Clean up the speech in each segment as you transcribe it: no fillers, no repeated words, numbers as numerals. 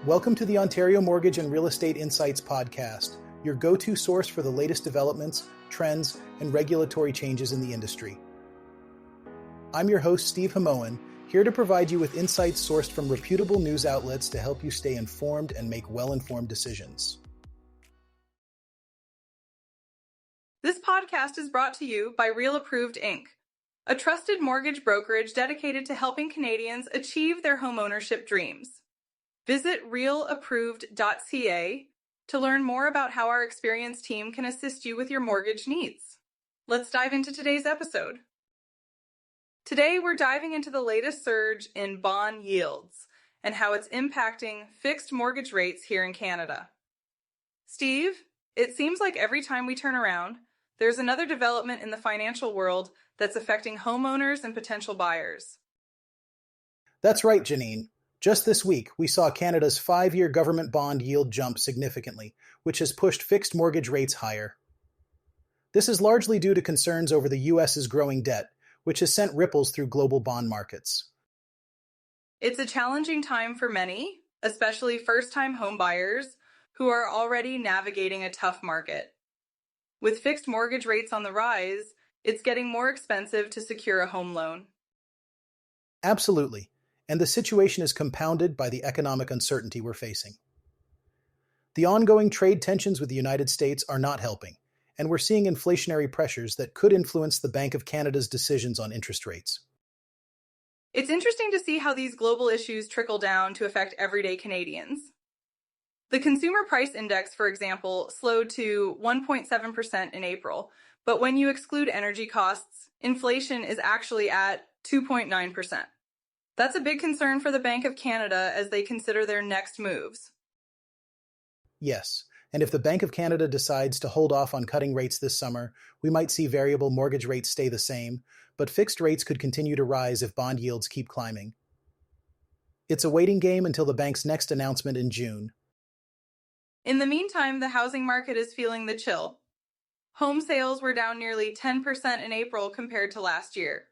Welcome to the Ontario Mortgage and Real Estate Insights podcast, your go-to source for the latest developments, trends, and regulatory changes in the industry. I'm your host, Steve Hamoan, here to provide you with insights sourced from reputable news outlets to help you stay informed and make well-informed decisions. This podcast is brought to you by Real Approved Inc., a trusted mortgage brokerage dedicated to helping Canadians achieve their homeownership dreams. Visit realapproved.ca to learn more about how our experienced team can assist you with your mortgage needs. Let's dive into today's episode. Today, we're diving into the latest surge in bond yields and how it's impacting fixed mortgage rates here in Canada. Steve, it seems like every time we turn around, there's another development in the financial world that's affecting homeowners and potential buyers. That's right, Janine. Just this week, we saw Canada's 5-year government bond yield jump significantly, which has pushed fixed mortgage rates higher. This is largely due to concerns over the U.S.'s growing debt, which has sent ripples through global bond markets. It's a challenging time for many, especially first-time homebuyers, who are already navigating a tough market. With fixed mortgage rates on the rise, it's getting more expensive to secure a home loan. Absolutely. And the situation is compounded by the economic uncertainty we're facing. The ongoing trade tensions with the United States are not helping, and we're seeing inflationary pressures that could influence the Bank of Canada's decisions on interest rates. It's interesting to see how these global issues trickle down to affect everyday Canadians. The Consumer Price Index, for example, slowed to 1.7% in April, but when you exclude energy costs, inflation is actually at 2.9%. That's a big concern for the Bank of Canada as they consider their next moves. Yes, and if the Bank of Canada decides to hold off on cutting rates this summer, we might see variable mortgage rates stay the same, but fixed rates could continue to rise if bond yields keep climbing. It's a waiting game until the bank's next announcement in June. In the meantime, the housing market is feeling the chill. Home sales were down nearly 10% in April compared to last year.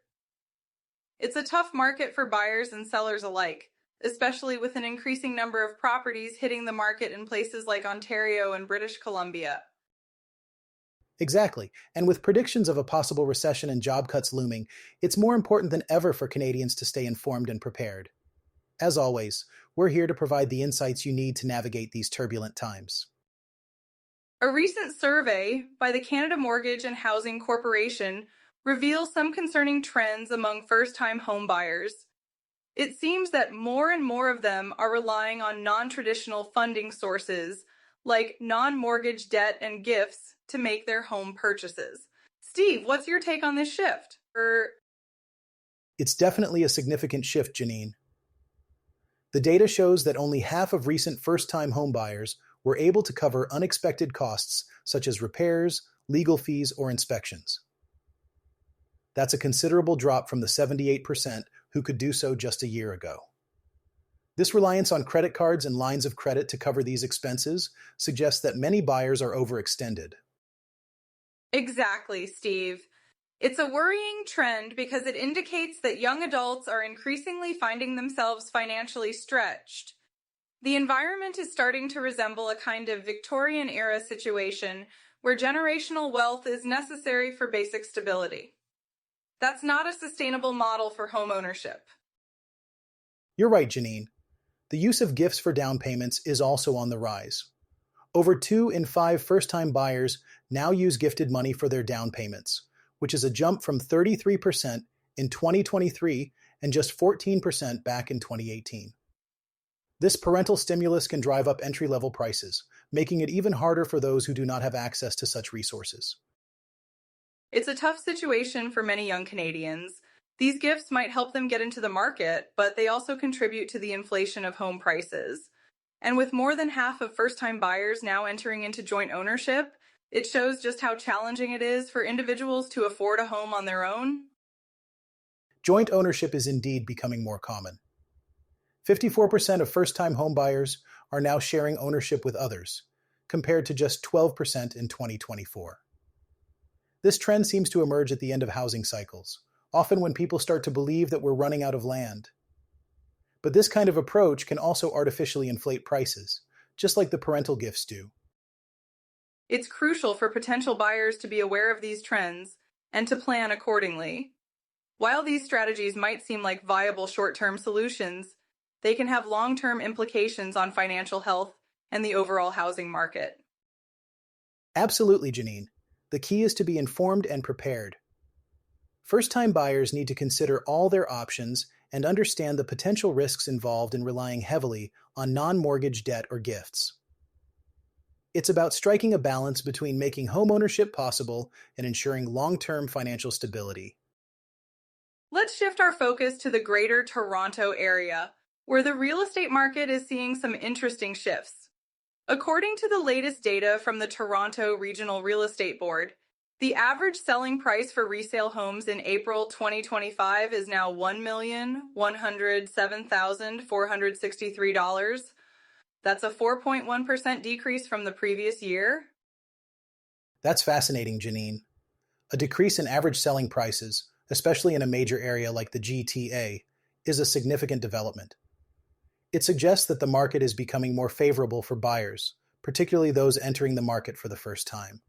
It's a tough market for buyers and sellers alike, especially with an increasing number of properties hitting the market in places like Ontario and British Columbia. Exactly, and with predictions of a possible recession and job cuts looming, it's more important than ever for Canadians to stay informed and prepared. As always, we're here to provide the insights you need to navigate these turbulent times. A recent survey by the Canada Mortgage and Housing Corporation reveals some concerning trends among first-time home buyers. It seems that more and more of them are relying on non-traditional funding sources, like non-mortgage debt and gifts, to make their home purchases. Steve, what's your take on this shift? It's definitely a significant shift, Janine. The data shows that only half of recent first-time homebuyers were able to cover unexpected costs such as repairs, legal fees, or inspections. That's a considerable drop from the 78% who could do so just a year ago. This reliance on credit cards and lines of credit to cover these expenses suggests that many buyers are overextended. Exactly, Steve. It's a worrying trend because it indicates that young adults are increasingly finding themselves financially stretched. The environment is starting to resemble a kind of Victorian-era situation where generational wealth is necessary for basic stability. That's not a sustainable model for home ownership. You're right, Janine. The use of gifts for down payments is also on the rise. Over 2 in 5 first-time buyers now use gifted money for their down payments, which is a jump from 33% in 2023 and just 14% back in 2018. This parental stimulus can drive up entry-level prices, making it even harder for those who do not have access to such resources. It's a tough situation for many young Canadians. These gifts might help them get into the market, but they also contribute to the inflation of home prices. And with more than half of first-time buyers now entering into joint ownership, it shows just how challenging it is for individuals to afford a home on their own. Joint ownership is indeed becoming more common. 54% of first-time homebuyers are now sharing ownership with others, compared to just 12% in 2024. This trend seems to emerge at the end of housing cycles, often when people start to believe that we're running out of land. But this kind of approach can also artificially inflate prices, just like the parental gifts do. It's crucial for potential buyers to be aware of these trends and to plan accordingly. While these strategies might seem like viable short-term solutions, they can have long-term implications on financial health and the overall housing market. Absolutely, Janine. The key is to be informed and prepared. First-time buyers need to consider all their options and understand the potential risks involved in relying heavily on non-mortgage debt or gifts. It's about striking a balance between making homeownership possible and ensuring long-term financial stability. Let's shift our focus to the Greater Toronto Area, where the real estate market is seeing some interesting shifts. According to the latest data from the Toronto Regional Real Estate Board, the average selling price for resale homes in April 2025 is now $1,107,463. That's a 4.1% decrease from the previous year. That's fascinating, Janine. A decrease in average selling prices, especially in a major area like the GTA, is a significant development. It suggests that the market is becoming more favorable for buyers, particularly those entering the market for the first time.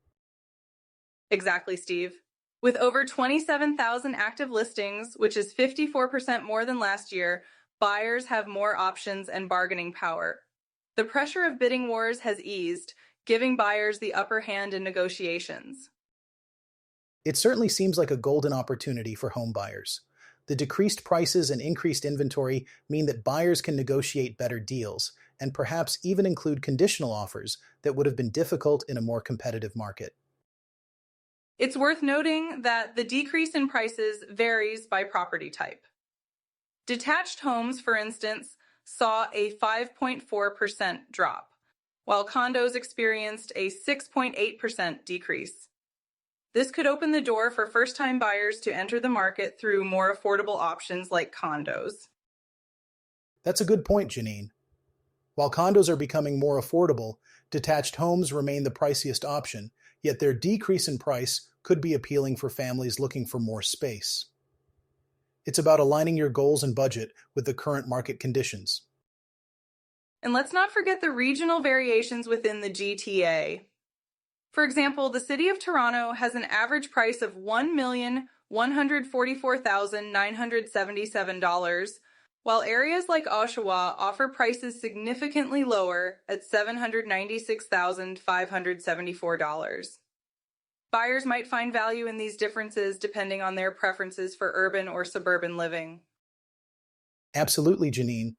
Exactly, Steve. With over 27,000 active listings, which is 54% more than last year, buyers have more options and bargaining power. The pressure of bidding wars has eased, giving buyers the upper hand in negotiations. It certainly seems like a golden opportunity for home buyers. The decreased prices and increased inventory mean that buyers can negotiate better deals and perhaps even include conditional offers that would have been difficult in a more competitive market. It's worth noting that the decrease in prices varies by property type. Detached homes, for instance, saw a 5.4% drop, while condos experienced a 6.8% decrease. This could open the door for first-time buyers to enter the market through more affordable options like condos. That's a good point, Janine. While condos are becoming more affordable, detached homes remain the priciest option, yet their decrease in price could be appealing for families looking for more space. It's about aligning your goals and budget with the current market conditions. And let's not forget the regional variations within the GTA. For example, the City of Toronto has an average price of $1,144,977, while areas like Oshawa offer prices significantly lower at $796,574. Buyers might find value in these differences depending on their preferences for urban or suburban living. Absolutely, Janine.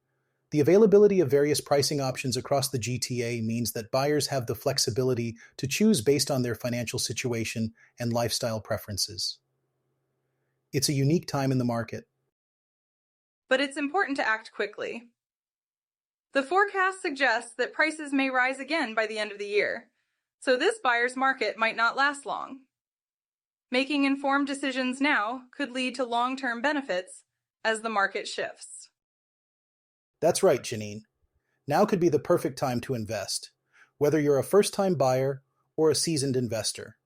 The availability of various pricing options across the GTA means that buyers have the flexibility to choose based on their financial situation and lifestyle preferences. It's a unique time in the market. But it's important to act quickly. The forecast suggests that prices may rise again by the end of the year, so this buyer's market might not last long. Making informed decisions now could lead to long-term benefits as the market shifts. That's right, Janine. Now could be the perfect time to invest, whether you're a first-time buyer or a seasoned investor.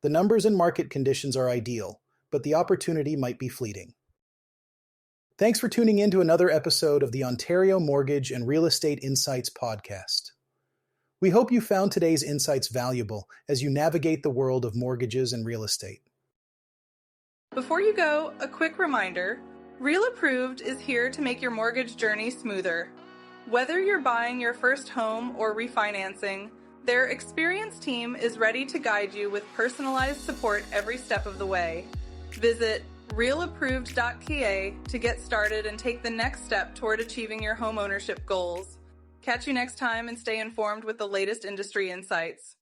The numbers and market conditions are ideal, but the opportunity might be fleeting. Thanks for tuning in to another episode of the Ontario Mortgage and Real Estate Insights podcast. We hope you found today's insights valuable as you navigate the world of mortgages and real estate. Before you go, a quick reminder. Real Approved is here to make your mortgage journey smoother. Whether you're buying your first home or refinancing, their experienced team is ready to guide you with personalized support every step of the way. Visit realapproved.ca to get started and take the next step toward achieving your home ownership goals. Catch you next time and stay informed with the latest industry insights.